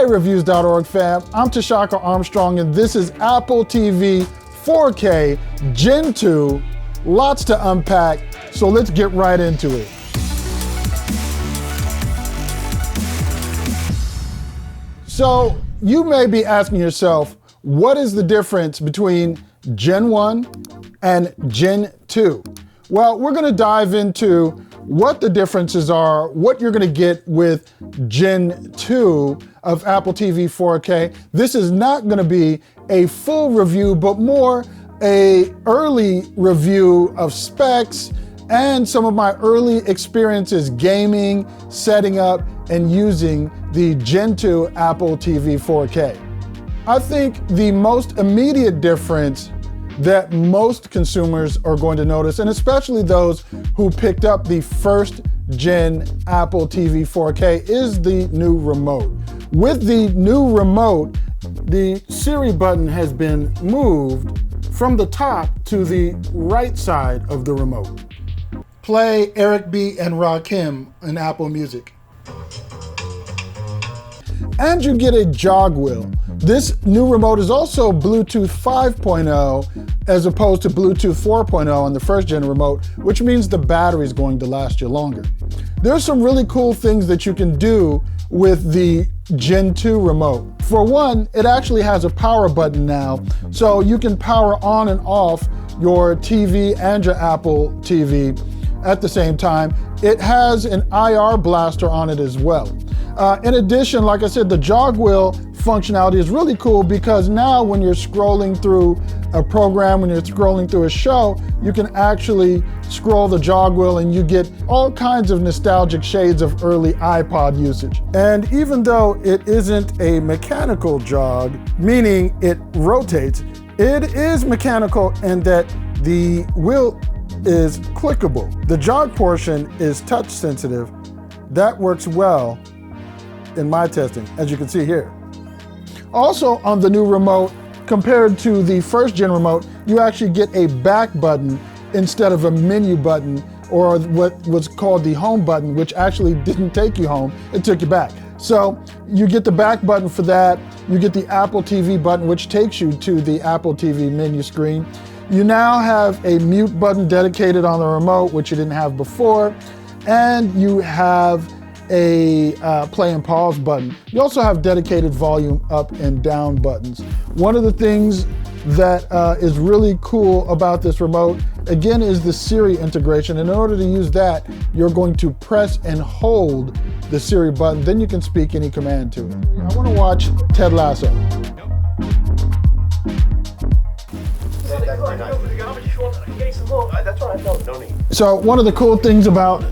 Hey Reviews.org fam, I'm Tshaka Armstrong and this is Apple TV 4K Gen 2. Lots to unpack, so let's get right into it. So you may be asking yourself, what is the difference between Gen 1 and Gen 2? Well, we're gonna dive into what the differences are, what you're gonna get with Gen 2 of Apple TV 4K. This is not gonna be a full review, but more a early review of specs and some of my early experiences gaming, setting up, and using the Gen 2 Apple TV 4K. I think the most immediate difference that most consumers are going to notice, and especially those who picked up the first gen Apple TV 4K, is the new remote. With the new remote, the Siri button has been moved from the top to the right side of the remote. Play Eric B. and Rakim in Apple Music. And you get a jog wheel. This new remote is also Bluetooth 5.0 as opposed to Bluetooth 4.0 on the first gen remote, which means the battery is going to last you longer. There's some really cool things that you can do with the Gen 2 remote. For one, it actually has a power button now, so you can power on and off your TV and your Apple TV at the same time. It has an IR blaster on it as well. In addition, like I said, the jog wheel functionality is really cool because now when you're scrolling through a program, when you're scrolling through a show, you can actually scroll the jog wheel and you get all kinds of nostalgic shades of early iPod usage. And even though it isn't a mechanical jog, meaning it rotates, it is mechanical in that the wheel is clickable. The jog portion is touch sensitive. That works well in my testing, as you can see here. Also on the new remote, compared to the first gen remote, you actually get a back button instead of a menu button, or what was called the home button, which actually didn't take you home, it took you back. So you get the back button for that. You get the Apple TV button, which takes you to the Apple TV menu screen. You now have a mute button dedicated on the remote, which you didn't have before. And you have a play and pause button. You also have dedicated volume up and down buttons. One of the things that is really cool about this remote, again, is the Siri integration. And in order to use that, you're going to press and hold the Siri button, then you can speak any command to it. I want to watch Ted Lasso. So one of the cool things about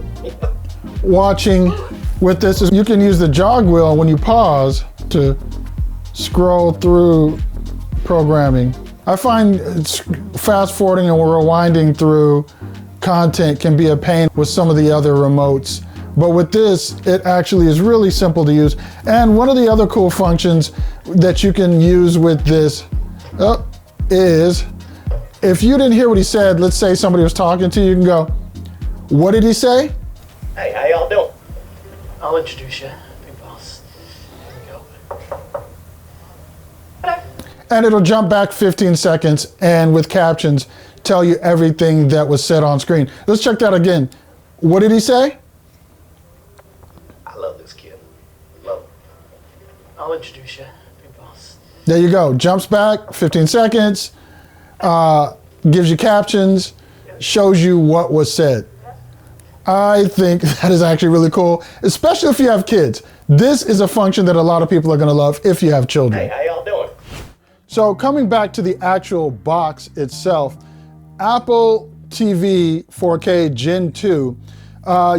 watching with this is you can use the jog wheel when you pause to scroll through programming. I find fast forwarding and rewinding through content can be a pain with some of the other remotes. But with this, it actually is really simple to use. And one of the other cool functions that you can use with this is, if you didn't hear what he said, let's say somebody was talking to you, you can go, what did he say? Hey, how y'all doing? I'll introduce you, big boss. Here we go. And it'll jump back 15 seconds and with captions, tell you everything that was said on screen. Let's check that again. What did he say? I love this kid. Love him. I'll introduce you, big boss. There you go. Jumps back 15 seconds, gives you captions, shows you what was said. I think that is actually really cool, especially if you have kids. This is a function that a lot of people are going to love if you have children. Hey, how y'all doing? So coming back to the actual box itself, Apple TV 4K Gen 2,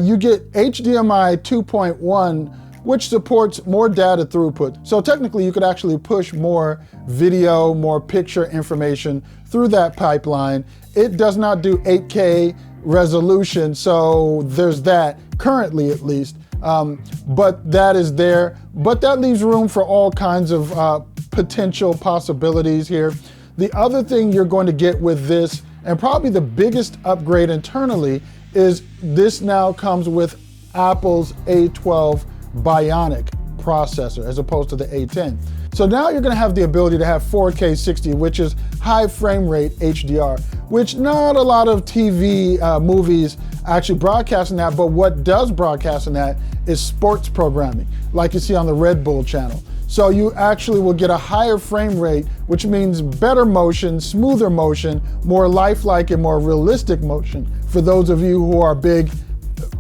you get HDMI 2.1, which supports more data throughput. So technically you could actually push more video, more picture information through that pipeline. It does not do 8K resolution, so there's that, currently at least, but that is there. But that leaves room for all kinds of potential possibilities here. The other thing you're going to get with this, and probably the biggest upgrade internally, is this now comes with Apple's A12 Bionic. processor as opposed to the A10. So now you're going to have the ability to have 4K 60, which is high frame rate HDR, which not a lot of TV movies actually broadcasting that, but what does broadcast in that is sports programming, like you see on the Red Bull channel. So you actually will get a higher frame rate, which means better motion, smoother motion, more lifelike and more realistic motion for those of you who are big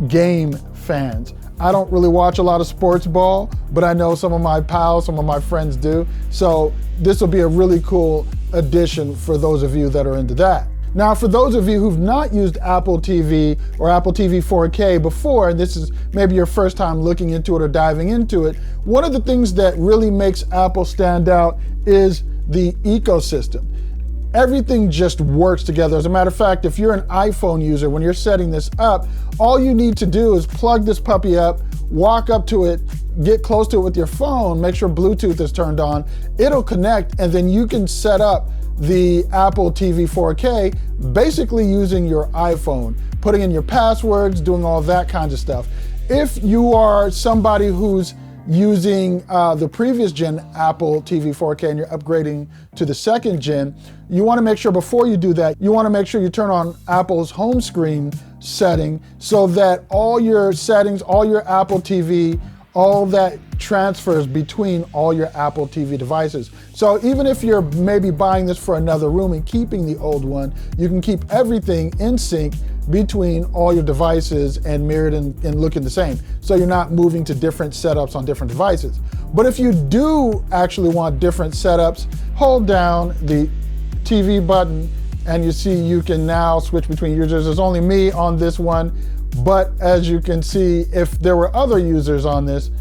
game fans. I don't really watch a lot of sports ball, but I know some of my pals, some of my friends do. So this will be a really cool addition for those of you that are into that. Now, for those of you who've not used Apple TV or Apple TV 4K before, and this is maybe your first time looking into it or diving into it, one of the things that really makes Apple stand out is the ecosystem. Everything just works together. As a matter of fact, if you're an iPhone user, when you're setting this up, all you need to do is plug this puppy up, walk up to it, get close to it with your phone, make sure Bluetooth is turned on, it'll connect, and then you can set up the Apple TV 4K basically using your iPhone, putting in your passwords, doing all that kinds of stuff. If you are somebody who's using the previous gen Apple TV 4K and you're upgrading to the second gen, you want to make sure before you do that, you want to make sure you turn on Apple's home screen setting so that all your settings, all your Apple TV, all that transfers between all your Apple TV devices. So even if you're maybe buying this for another room and keeping the old one, you can keep everything in sync between all your devices and mirrored and looking the same. So you're not moving to different setups on different devices. But if you do actually want different setups, hold down the TV button and you see you can now switch between users. There's only me on this one, but as you can see, if there were other users on this,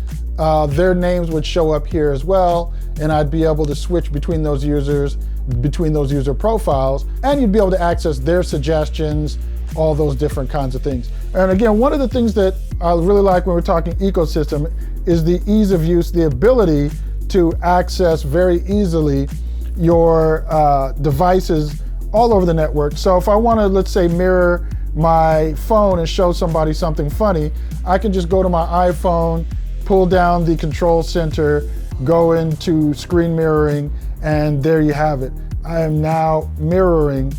their names would show up here as well, and I'd be able to switch between those users, between those user profiles, and you'd be able to access their suggestions, all those different kinds of things. And again, one of the things that I really like when we're talking ecosystem is the ease of use, the ability to access very easily your devices all over the network. So if I want to, let's say, mirror my phone and show somebody something funny, I can just go to my iPhone, pull down the control center, go into screen mirroring, and there you have it. I am now mirroring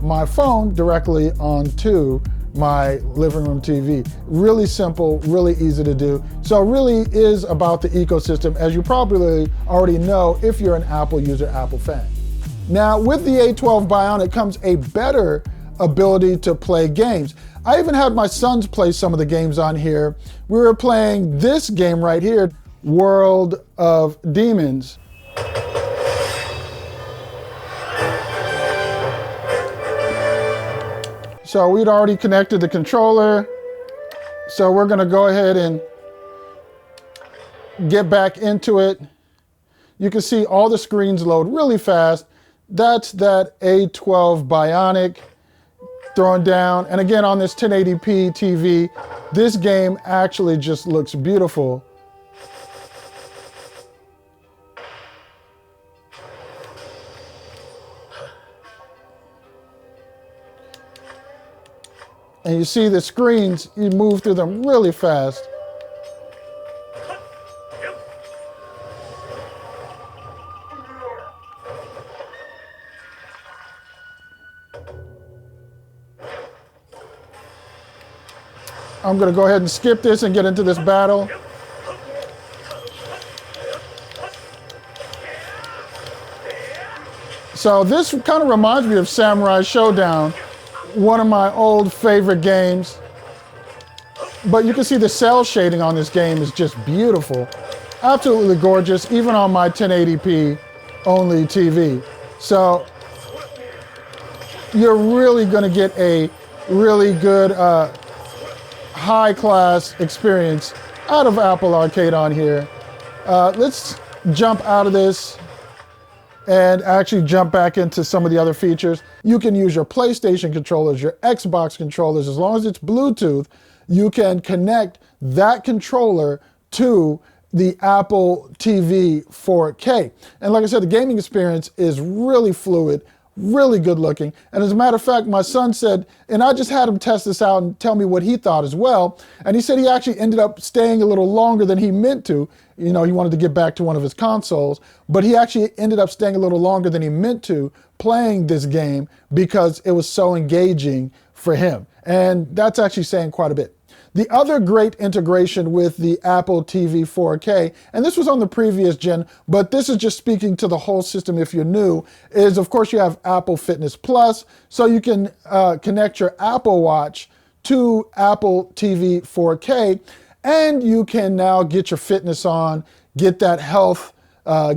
my phone directly onto my living room TV. Really simple, really easy to do. So it really is about the ecosystem, as you probably already know if you're an Apple user, Apple fan. Now, with the A12 Bionic comes a better ability to play games. I even had my sons play some of the games on here. We were playing this game right here, World of Demons. So we'd already connected the controller. So we're gonna go ahead and get back into it. You can see all the screens load really fast. That's that A12 Bionic thrown down. And again, on this 1080p TV, this game actually just looks beautiful. And you see the screens, you move through them really fast. I'm gonna go ahead and skip this and get into this battle. So this kind of reminds me of Samurai Showdown, one of my old favorite games. But you can see the cell shading on this game is just beautiful. Absolutely gorgeous, even on my 1080p only TV. So you're really gonna get a really good high-class experience out of Apple Arcade on here. Let's jump out of this and actually jump back into some of the other features. You can use your PlayStation controllers, your Xbox controllers, as long as it's Bluetooth, you can connect that controller to the Apple TV 4K. And like I said, the gaming experience is really fluid, really good looking. And as a matter of fact, my son said, and I just had him test this out and tell me what he thought as well. And he said he actually ended up staying a little longer than he meant to. You know, he wanted to get back to one of his consoles, but he actually ended up staying a little longer than he meant to playing this game because it was so engaging for him. And that's actually saying quite a bit. The other great integration with the Apple TV 4K, and this was on the previous gen, but this is just speaking to the whole system if you're new, is of course you have Apple Fitness Plus, so you can connect your Apple Watch to Apple TV 4K, and you can now get your fitness on, get that health,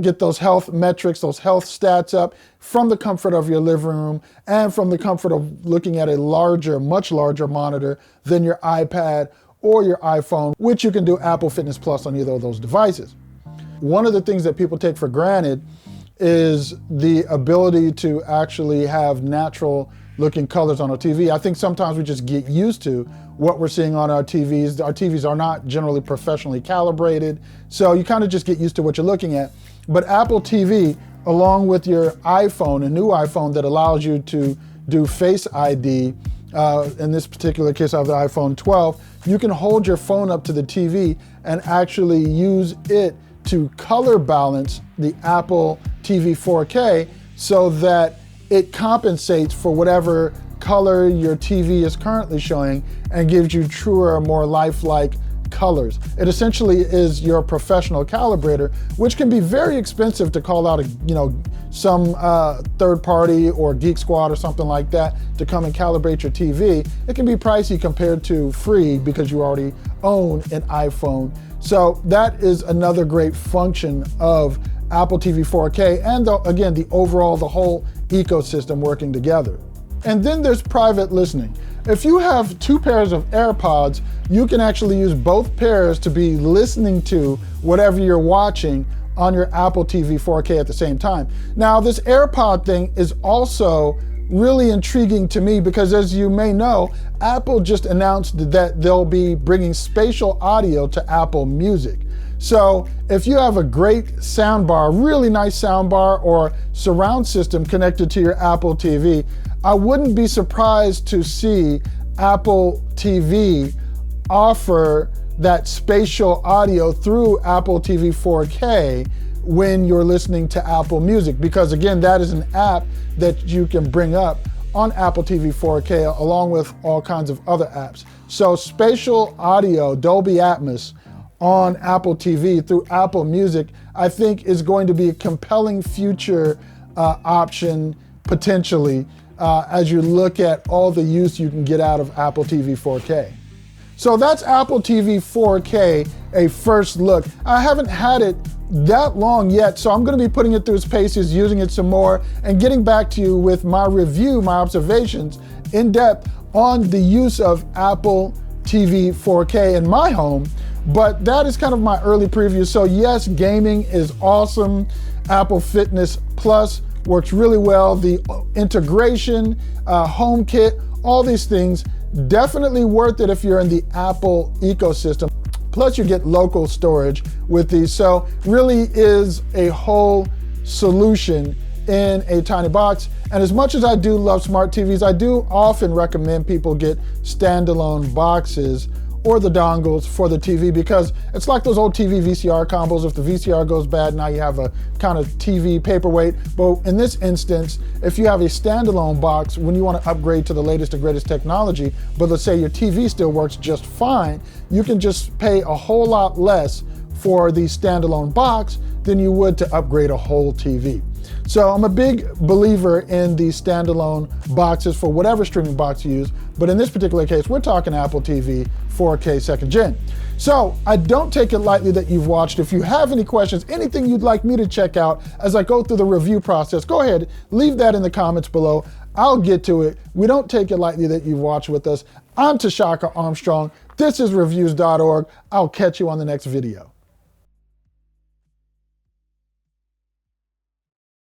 get those health metrics, those health stats up from the comfort of your living room and from the comfort of looking at a larger, much larger monitor than your iPad or your iPhone, which you can do Apple Fitness Plus on either of those devices. One of the things that people take for granted is the ability to actually have natural looking colors on a TV. I think sometimes we just get used to what we're seeing on our TVs. Our TVs are not generally professionally calibrated, so you kind of just get used to what you're looking at. But Apple TV, along with your iPhone, a new iPhone that allows you to do Face ID, in this particular case I have the iPhone 12, you can hold your phone up to the TV and actually use it to color balance the Apple TV 4K so that it compensates for whatever color your TV is currently showing and gives you truer, more lifelike colors. It essentially is your professional calibrator, which can be very expensive to call out, some third party or Geek Squad or something like that to come and calibrate your TV. It can be pricey compared to free because you already own an iPhone. So that is another great function of Apple TV 4K and the whole ecosystem working together. And then there's private listening. If you have two pairs of AirPods, you can actually use both pairs to be listening to whatever you're watching on your Apple TV 4K at the same time. Now, this AirPod thing is also really intriguing to me because, as you may know, Apple just announced that they'll be bringing spatial audio to Apple Music. So if you have a great soundbar, really nice soundbar or surround system connected to your Apple TV, I wouldn't be surprised to see Apple TV offer that spatial audio through Apple TV 4K when you're listening to Apple Music, because again, that is an app that you can bring up on Apple TV 4K along with all kinds of other apps. So spatial audio, Dolby Atmos on Apple TV through Apple Music, I think is going to be a compelling future option potentially as you look at all the use you can get out of Apple TV 4K. So that's Apple TV 4K, a first look. I haven't had it that long yet, so I'm going to be putting it through its paces, using it some more, and getting back to you with my review, my observations in depth on the use of Apple TV 4K in my home. But that is kind of my early preview. So yes, gaming is awesome. Apple Fitness Plus works really well. The integration, HomeKit, all these things, definitely worth it if you're in the Apple ecosystem. Plus you get local storage with these. So really is a whole solution in a tiny box. And as much as I do love smart TVs, I do often recommend people get standalone boxes or the dongles for the TV, because it's like those old TV VCR combos. If the VCR goes bad, now you have a kind of TV paperweight. But in this instance, if you have a standalone box, when you want to upgrade to the latest and greatest technology, but let's say your TV still works just fine, you can just pay a whole lot less for the standalone box than you would to upgrade a whole TV. So I'm a big believer in the standalone boxes for whatever streaming box you use, but in this particular case, we're talking Apple TV 4K second gen. So I don't take it lightly that you've watched. If you have any questions, anything you'd like me to check out as I go through the review process, go ahead, leave that in the comments below. I'll get to it. We don't take it lightly that you've watched with us. I'm Tshaka Armstrong. This is reviews.org. I'll catch you on the next video.